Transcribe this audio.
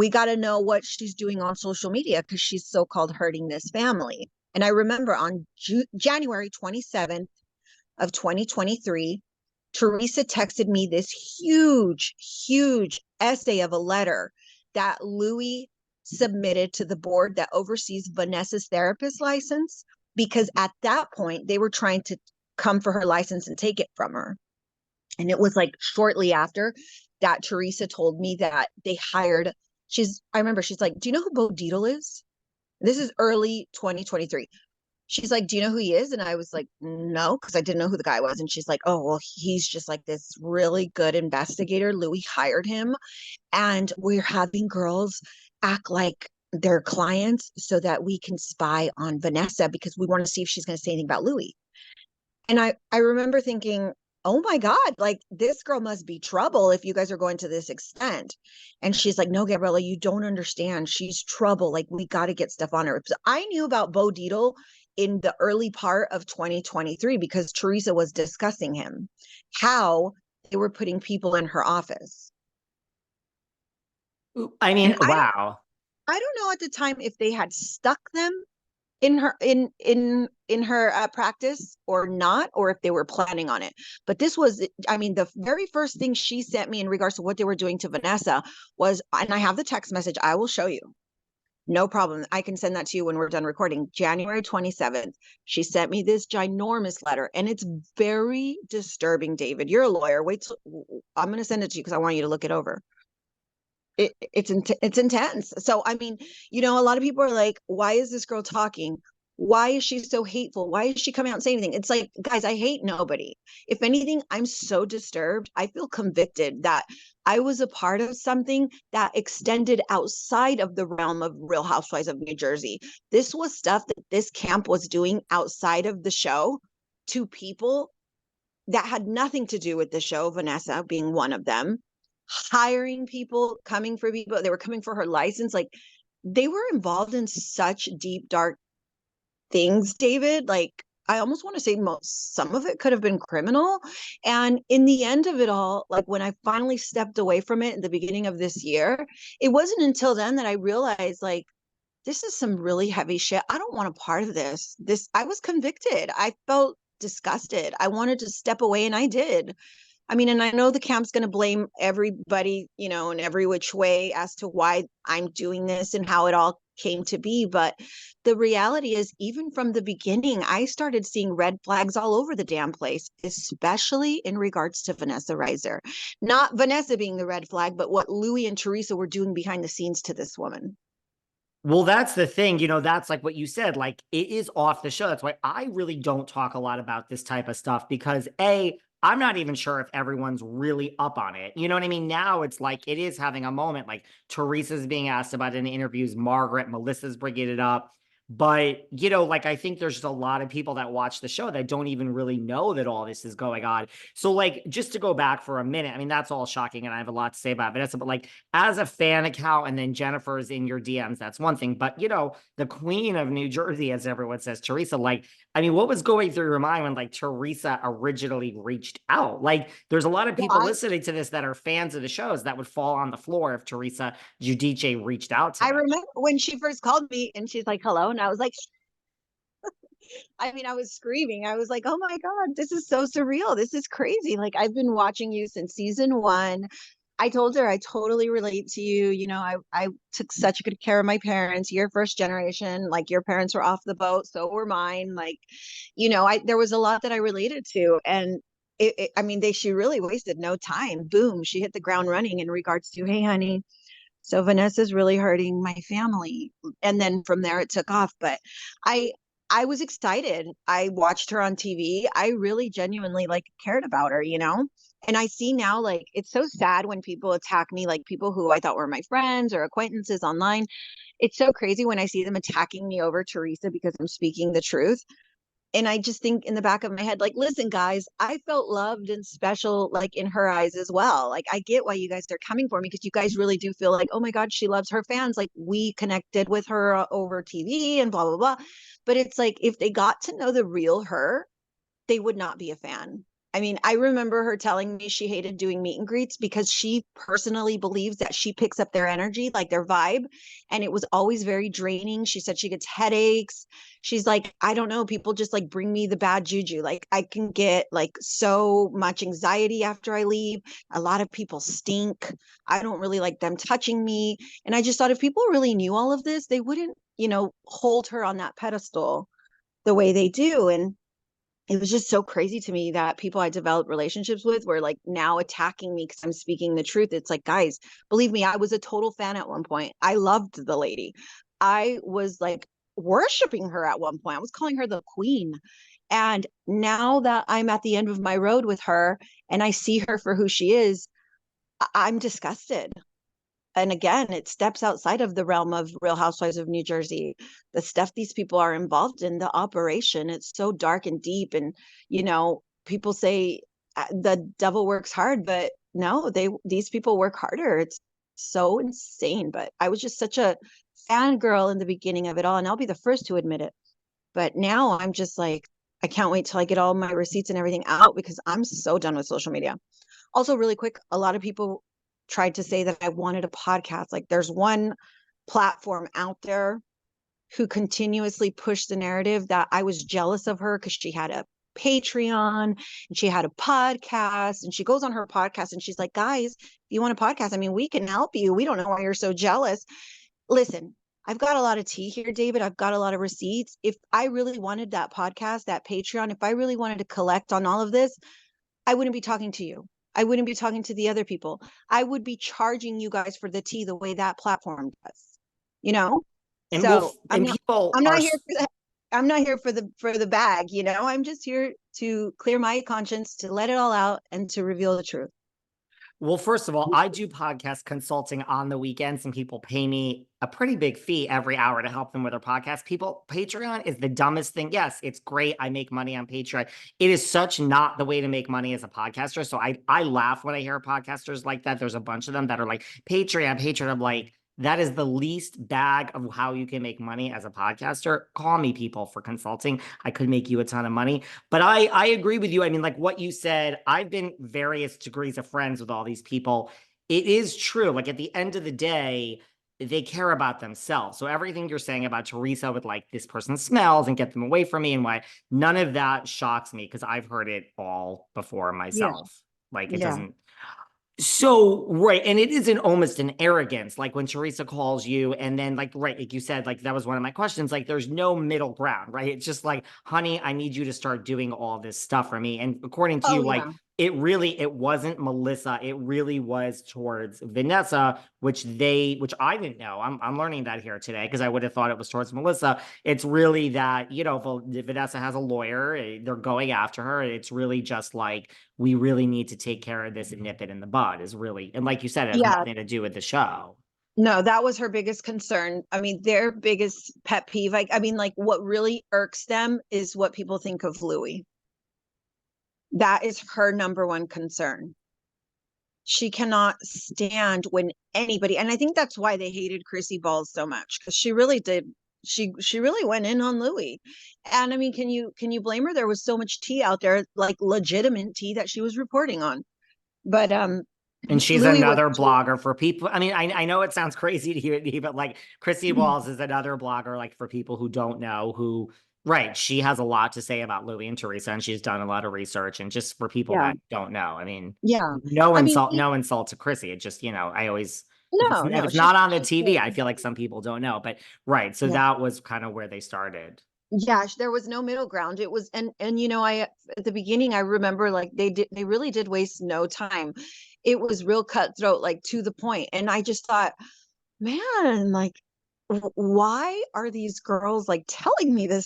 we got to know what she's doing on social media because she's so-called hurting this family. And I remember on January 27th of 2023, Teresa texted me this huge, huge essay of a letter that Louie submitted to the board that oversees Vanessa's therapist license, because at that point they were trying to come for her license and take it from her. And it was like shortly after that Teresa told me that they hired, I remember she's like, do you know who Bo Dietl is? This is early 2023. She's like, do you know who he is? And I was like, no, because I didn't know who the guy was. And she's like, oh, well, he's just like this really good investigator. Louie hired him. And we're having girls act like they're clients so that we can spy on Vanessa because we want to see if she's going to say anything about Louie. And I remember thinking, oh my God, like this girl must be trouble if you guys are going to this extent. And she's like, no, Gabriella, you don't understand. She's trouble. Like we got to get stuff on her. So I knew about Bo Dietl in the early part of 2023 because Teresa was discussing him, how they were putting people in her office. I And mean, wow. I don't know at the time if they had stuck them in her practice or not, or if they were planning on it. But this was, I mean, the very first thing she sent me in regards to what they were doing to Vanessa was, and I have the text message, I will show you. No problem. I can send that to you when we're done recording. January 27th, she sent me this ginormous letter, and it's very disturbing, David. You're a lawyer. Wait till I'm going to send it to you because I want you to look it over. It's intense. So I mean, you know, a lot of people are like, why is this girl talking? Why is she so hateful? Why is she coming out and saying anything? It's like, guys, I hate nobody. If anything, I'm so disturbed. I feel convicted that I was a part of something that extended outside of the realm of Real Housewives of New Jersey. This was stuff that this camp was doing outside of the show to people that had nothing to do with the show, Vanessa being one of them, hiring people, coming for people. They were coming for her license. Like they were involved in such deep, dark things, David. Like I almost want to say some of it could have been criminal. And in the end of it all, like when I finally stepped away from it in the beginning of this year, it wasn't until then that I realized like, this is some really heavy shit. I don't want a part of this. I was convicted. I felt disgusted. I wanted to step away and I did. I mean, and I know the camp's going to blame everybody, you know, in every which way as to why I'm doing this and how it all came to be. But the reality is, even from the beginning, I started seeing red flags all over the damn place, especially in regards to Vanessa Reiser. Not Vanessa being the red flag, but what Louie and Teresa were doing behind the scenes to this woman. Well, that's the thing, that's like what you said, like it is off the show. That's why I really don't talk a lot about this type of stuff because I'm not even sure if everyone's really up on it. You know what I mean? Now it's like it is having a moment, like Teresa's being asked about it in the interviews, Margaret, Melissa's bringing it up. But, like I think there's just a lot of people that watch the show that don't even really know that all this is going on. So, like, just to go back for a minute, I mean, that's all shocking, and I have a lot to say about Vanessa, but like, as a fan account, and then Jennifer's in your DMs, that's one thing. But, the queen of New Jersey, as everyone says, Teresa, like, I mean, what was going through your mind when like Teresa originally reached out? Like, there's a lot of people Well, listening to this that are fans of the shows that would fall on the floor if Teresa Giudice reached out to I them. remember when she first called me and she's like, hello. And I was like, I mean, I was screaming. I was like, oh my God, this is so surreal. This is crazy. Like, I've been watching you since season one. I told her I totally relate to you. You know, I took such good care of my parents. You're first generation. Like, your parents were off the boat. So were mine. Like, there was a lot that I related to. And I mean, she really wasted no time. Boom, she hit the ground running in regards to, hey, honey, so Vanessa's really hurting my family. And then from there it took off. But I I was excited. I watched her on TV. I really genuinely like cared about her, you know? And I see now like it's so sad when people attack me, like people who I thought were my friends or acquaintances online. It's so crazy when I see them attacking me over Teresa because I'm speaking the truth. And I just think in the back of my head, like, listen, guys, I felt loved and special, like in her eyes as well. Like, I get why you guys are coming for me because you guys really do feel like, oh my God, she loves her fans. Like, we connected with her over TV and blah, blah, blah. But it's like, if they got to know the real her, they would not be a fan. I mean, I remember her telling me she hated doing meet and greets because she personally believes that she picks up their energy, like their vibe. And it was always very draining. She said she gets headaches. She's like, I don't know, people just like bring me the bad juju. Like I can get like so much anxiety after I leave. A lot of people stink. I don't really like them touching me. And I just thought if people really knew all of this, they wouldn't, hold her on that pedestal the way they do. And it was just so crazy to me that people I developed relationships with were like now attacking me because I'm speaking the truth. It's like, guys, believe me, I was a total fan at one point. I loved the lady. I was like worshiping her at one point. I was calling her the queen. And now that I'm at the end of my road with her and I see her for who she is, I'm disgusted. And again, it steps outside of the realm of Real Housewives of New Jersey. The stuff these people are involved in, the operation, it's so dark and deep. And, people say the devil works hard, but no, these people work harder. It's so insane. But I was just such a fangirl in the beginning of it all, and I'll be the first to admit it. But now I'm just like, I can't wait till I get all my receipts and everything out because I'm so done with social media. Also, really quick, a lot of people tried to say that I wanted a podcast. Like there's one platform out there who continuously pushed the narrative that I was jealous of her because she had a Patreon and she had a podcast, and she goes on her podcast and she's like, guys, if you want a podcast, I mean, we can help you. We don't know why you're so jealous. Listen, I've got a lot of tea here, David. I've got a lot of receipts. If I really wanted that podcast, that Patreon, if I really wanted to collect on all of this, I wouldn't be talking to you. I wouldn't be talking to the other people. I would be charging you guys for the tea the way that platform does. You know? And we'll So I'm and not people I'm are not here for that. I'm not here for the bag, I'm just here to clear my conscience, to let it all out and to reveal the truth. Well, first of all, I do podcast consulting on the weekends, and people pay me a pretty big fee every hour to help them with their podcast. Patreon is the dumbest thing. Yes, it's great. I make money on Patreon. It is such not the way to make money as a podcaster. So I laugh when I hear podcasters like that. There's a bunch of them that are like, Patreon. I'm like, that is the least bag of how you can make money as a podcaster. Call me, people, for consulting. I could make you a ton of money. But I agree with you. I mean, like what you said, I've been various degrees of friends with all these people. It is true. Like at the end of the day, they care about themselves. So everything you're saying about Teresa with like this person smells and get them away from me and why, none of that shocks me because I've heard it all before Yeah. myself. Like it Yeah. doesn't. So, right. And it is almost an arrogance, like when Teresa calls you, and then, like, right, like you said, like that was one of my questions. Like, there's no middle ground, right? It's just like, honey, I need you to start doing all this stuff for me. And according to Oh you, like, yeah. it wasn't Melissa. It really was towards Vanessa, which I didn't know. I'm learning that here today because I would have thought it was towards Melissa. It's really that, Vanessa has a lawyer, they're going after her. It's really just like, we really need to take care of this and nip it in the bud is really, and like you said, it has Yeah. nothing to do with the show. No, that was her biggest concern. I mean, their biggest pet peeve. I mean, like what really irks them is what people think of Louie. That is her number one concern. She cannot stand when anybody, and I think that's why they hated Chrissy Balls so much, because she really did. She really went in on Louie. And I mean, can you blame her? There was so much tea out there, like legitimate tea that she was reporting on. But And she's Louie was another blogger for people. I mean, I know it sounds crazy to you, but like Chrissy Walls is another blogger, like for people who don't know, who, right, she has a lot to say about Louie and Teresa, and she's done a lot of research. And just for people yeah, that don't know, I mean, yeah. no I mean, insult, no insult to Chrissy. It just, I always, no, if no, it's not on the she's TV, great. I feel like some people don't know. But right, so Yeah. that was kind of where they started. Yeah, there was no middle ground. It was, and I at the beginning I remember like they really did waste no time. It was real cutthroat, like to the point. And I just thought, man, like why are these girls like telling me this